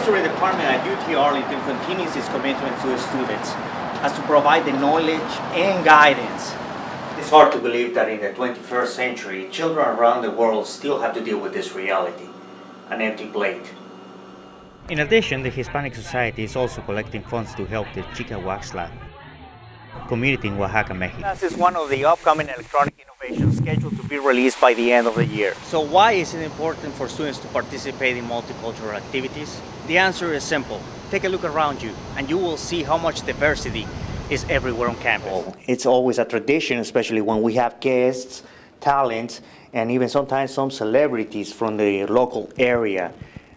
History Department at UT Arlington continues its commitment to its students as to provide the knowledge and guidance. It's hard to believe that in the 21st century, children around the world still have to deal with this reality, an empty plate. In addition, the Hispanic Society is also collecting funds to help the Chica Wax Lab community in Oaxaca, Mexico. This is one of the upcoming electronic innovations scheduled to be released by the end of the year. So why is it important for students to participate in multicultural activities? The answer is simple. Take a look around you and you will see how much diversity is everywhere on campus. It's always a tradition, especially when we have guests, talents, and even sometimes some celebrities from the local area.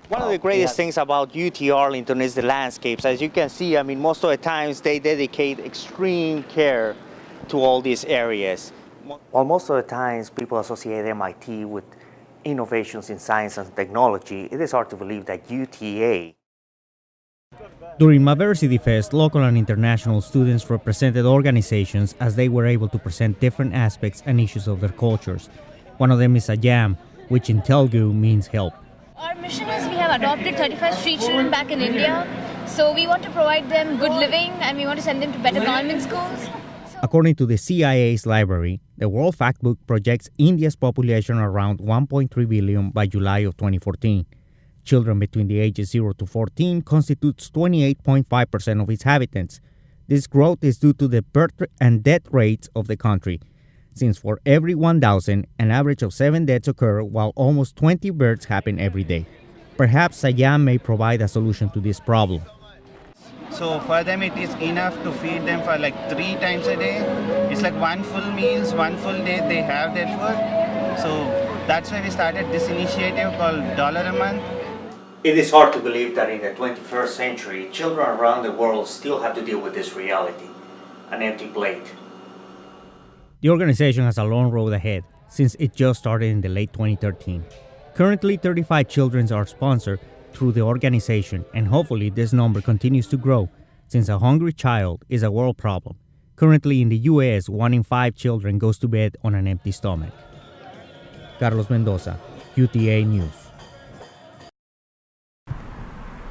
One of the greatest things about UT Arlington is the landscapes. As you can see, I mean, most of the times they dedicate extreme care to all these areas. While most of the times people associate MIT with innovations in science and technology, it is hard to believe that UTA. During Maversity Fest, local and international students represented organizations as they were able to present different aspects and issues of their cultures. One of them is Ajam, which in Telugu means help. Our mission is we have adopted 35 street children back in India, so we want to provide them good living and we want to send them to better government schools. According to the CIA's library, the World Factbook projects India's population around 1.3 billion by July of 2014. Children between the ages 0 to 14 constitutes 28.5% of its inhabitants. This growth is due to the birth and death rates of the country, since for every 1,000, an average of 7 deaths occur while almost 20 births happen every day. Perhaps Sayam may provide a solution to this problem. So for them it is enough to feed them for like 3 times a day. It's like one full meals, one full day they have their food. So that's why we started this initiative called $1 a month. It is hard to believe that in the 21st century, children around the world still have to deal with this reality, an empty plate. The organization has a long road ahead since it just started in the late 2013. Currently, 35 children are sponsored through the organization, and hopefully this number continues to grow since a hungry child is a world problem. Currently in the U.S., 1 in 5 children goes to bed on an empty stomach. Carlos Mendoza, UTA News.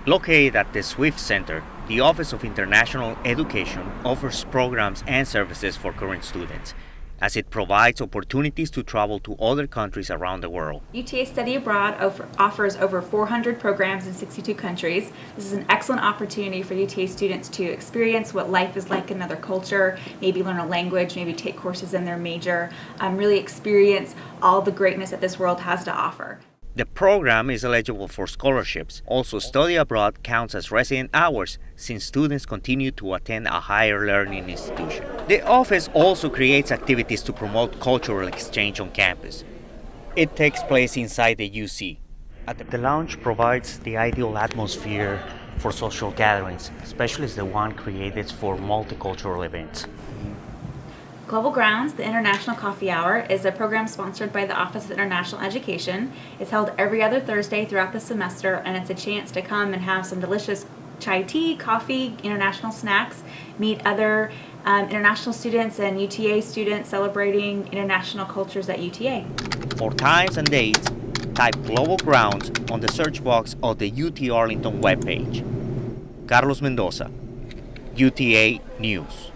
Located at the SWIFT Center, the Office of International Education offers programs and services for current students, as it provides opportunities to travel to other countries around the world. UTA Study Abroad offers over 400 programs in 62 countries. This is an excellent opportunity for UTA students to experience what life is like in another culture, maybe learn a language, maybe take courses in their major, really experience all the greatness that this world has to offer. The program is eligible for scholarships. Also, study abroad counts as resident hours since students continue to attend a higher learning institution. The office also creates activities to promote cultural exchange on campus. It takes place inside the UC. The lounge provides the ideal atmosphere for social gatherings, especially the one created for multicultural events. Global Grounds, the International Coffee Hour, is a program sponsored by the Office of International Education. It's held every other Thursday throughout the semester, and it's a chance to come and have some delicious chai tea, coffee, international snacks, meet other international students and UTA students celebrating international cultures at UTA. For times and dates, type Global Grounds on the search box of the UT Arlington webpage. Carlos Mendoza, UTA News.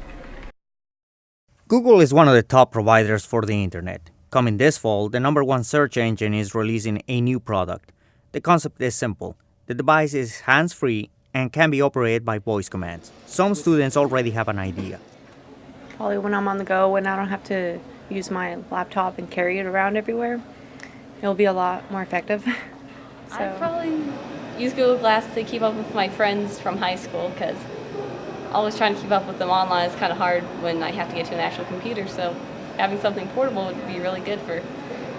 Google is one of the top providers for the internet. Coming this fall, the #1 search engine is releasing a new product. The concept is simple. The device is hands-free and can be operated by voice commands. Some students already have an idea. Probably when I'm on the go, when I don't have to use my laptop and carry it around everywhere, it'll be a lot more effective. I probably use Google Glass to keep up with my friends from high school because always trying to keep up with them online is kind of hard when I have to get to an actual computer, so having something portable would be really good for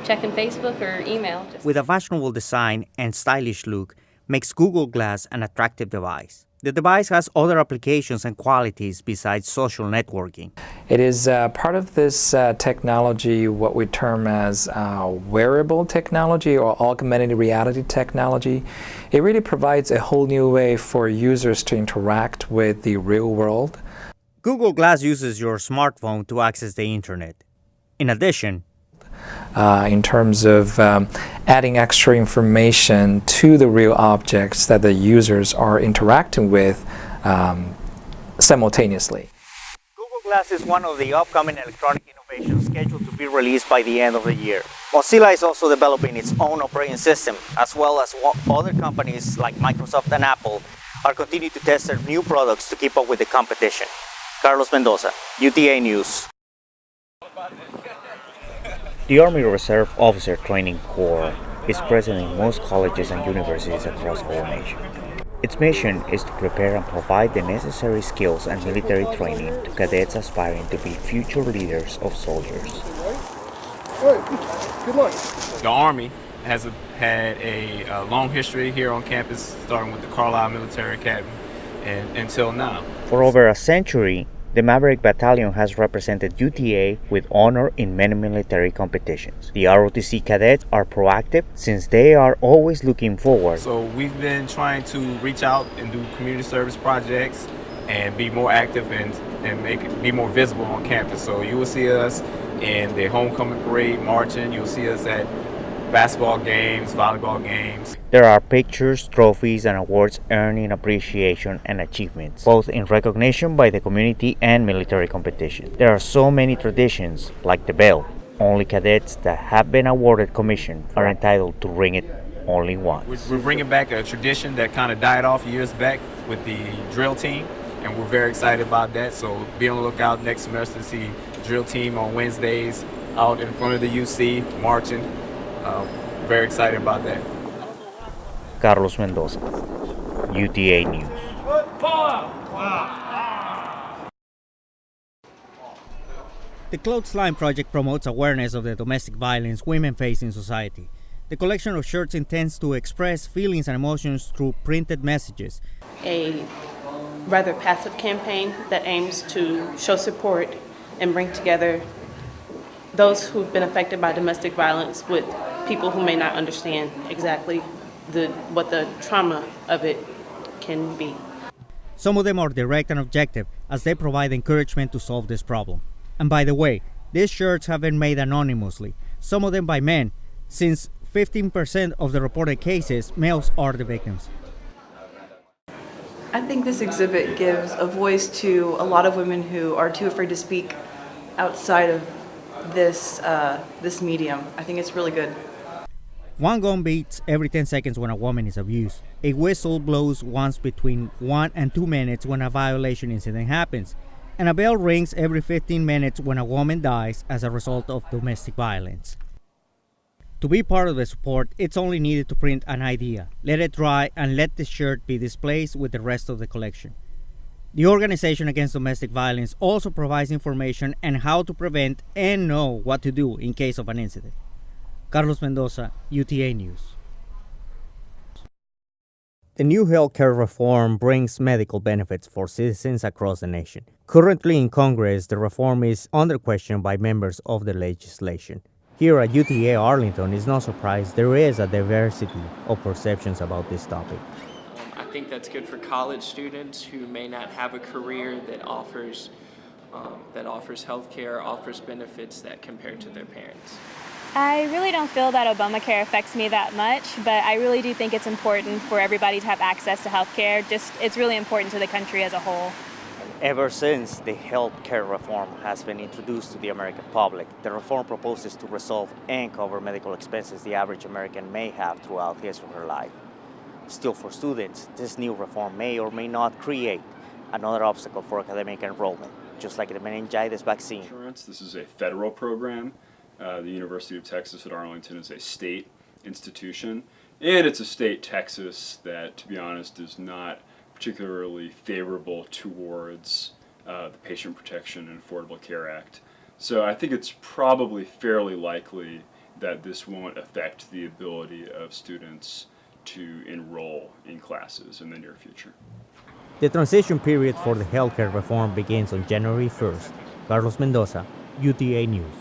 checking Facebook or email. With a fashionable design and stylish look, makes Google Glass an attractive device. The device has other applications and qualities besides social networking. It is part of this technology, what we term as wearable technology or augmented reality technology. It really provides a whole new way for users to interact with the real world. Google Glass uses your smartphone to access the internet. In addition, in terms of adding extra information to the real objects that the users are interacting with simultaneously. Google Glass is one of the upcoming electronic innovations scheduled to be released by the end of the year. Mozilla is also developing its own operating system, as well as other companies like Microsoft and Apple are continuing to test their new products to keep up with the competition. Carlos Mendoza, UTA News. The Army Reserve Officer Training Corps is present in most colleges and universities across the whole nation. Its mission is to prepare and provide the necessary skills and military training to cadets aspiring to be future leaders of soldiers. Good luck. The Army has had a long history here on campus, starting with the Carlisle Military Academy and until now. For over a century, the Maverick Battalion has represented UTA with honor in many military competitions. The ROTC cadets are proactive since they are always looking forward. So we've been trying to reach out and do community service projects and be more active and be more visible on campus. So you will see us in the homecoming parade marching. You'll see us at basketball games, volleyball games. There are pictures, trophies, and awards earning appreciation and achievements, both in recognition by the community and military competition. There are so many traditions, like the bell. Only cadets that have been awarded commission are entitled to ring it only once. We're bringing back a tradition that kind of died off years back with the drill team, and we're very excited about that. So be on the lookout next semester to see drill team on Wednesdays out in front of the UC marching. Very excited about that. Carlos Mendoza, UTA News. The Clothesline Project promotes awareness of the domestic violence women face in society. The collection of shirts intends to express feelings and emotions through printed messages. A rather passive campaign that aims to show support and bring together those who've been affected by domestic violence with people who may not understand exactly what the trauma of it can be. Some of them are direct and objective, as they provide encouragement to solve this problem. And by the way, these shirts have been made anonymously, some of them by men, since 15% of the reported cases, males are the victims. I think this exhibit gives a voice to a lot of women who are too afraid to speak outside of this medium. I think it's really good. One gun beats every 10 seconds when a woman is abused. A whistle blows once between 1 and 2 minutes when a violation incident happens. And a bell rings every 15 minutes when a woman dies as a result of domestic violence. To be part of the support, it's only needed to print an idea, let it dry, and let the shirt be displayed with the rest of the collection. The Organization Against Domestic Violence also provides information on how to prevent and know what to do in case of an incident. Carlos Mendoza, UTA News. The new healthcare reform brings medical benefits for citizens across the nation. Currently in Congress, the reform is under question by members of the legislation. Here at UTA Arlington, it's no surprise there is a diversity of perceptions about this topic. I think that's good for college students who may not have a career that offers healthcare, offers benefits that compared to their parents. I really don't feel that Obamacare affects me that much, but I really do think it's important for everybody to have access to health care. It's really important to the country as a whole. Ever since the health care reform has been introduced to the American public, the reform proposes to resolve and cover medical expenses the average American may have throughout his or her life. Still, for students, this new reform may or may not create another obstacle for academic enrollment, just like the meningitis vaccine. This is a federal program. The University of Texas at Arlington is a state institution, and it's a state, Texas, that, to be honest, is not particularly favorable towards the Patient Protection and Affordable Care Act. So I think it's probably fairly likely that this won't affect the ability of students to enroll in classes in the near future. The transition period for the healthcare reform begins on January 1st. Carlos Mendoza, UTA News.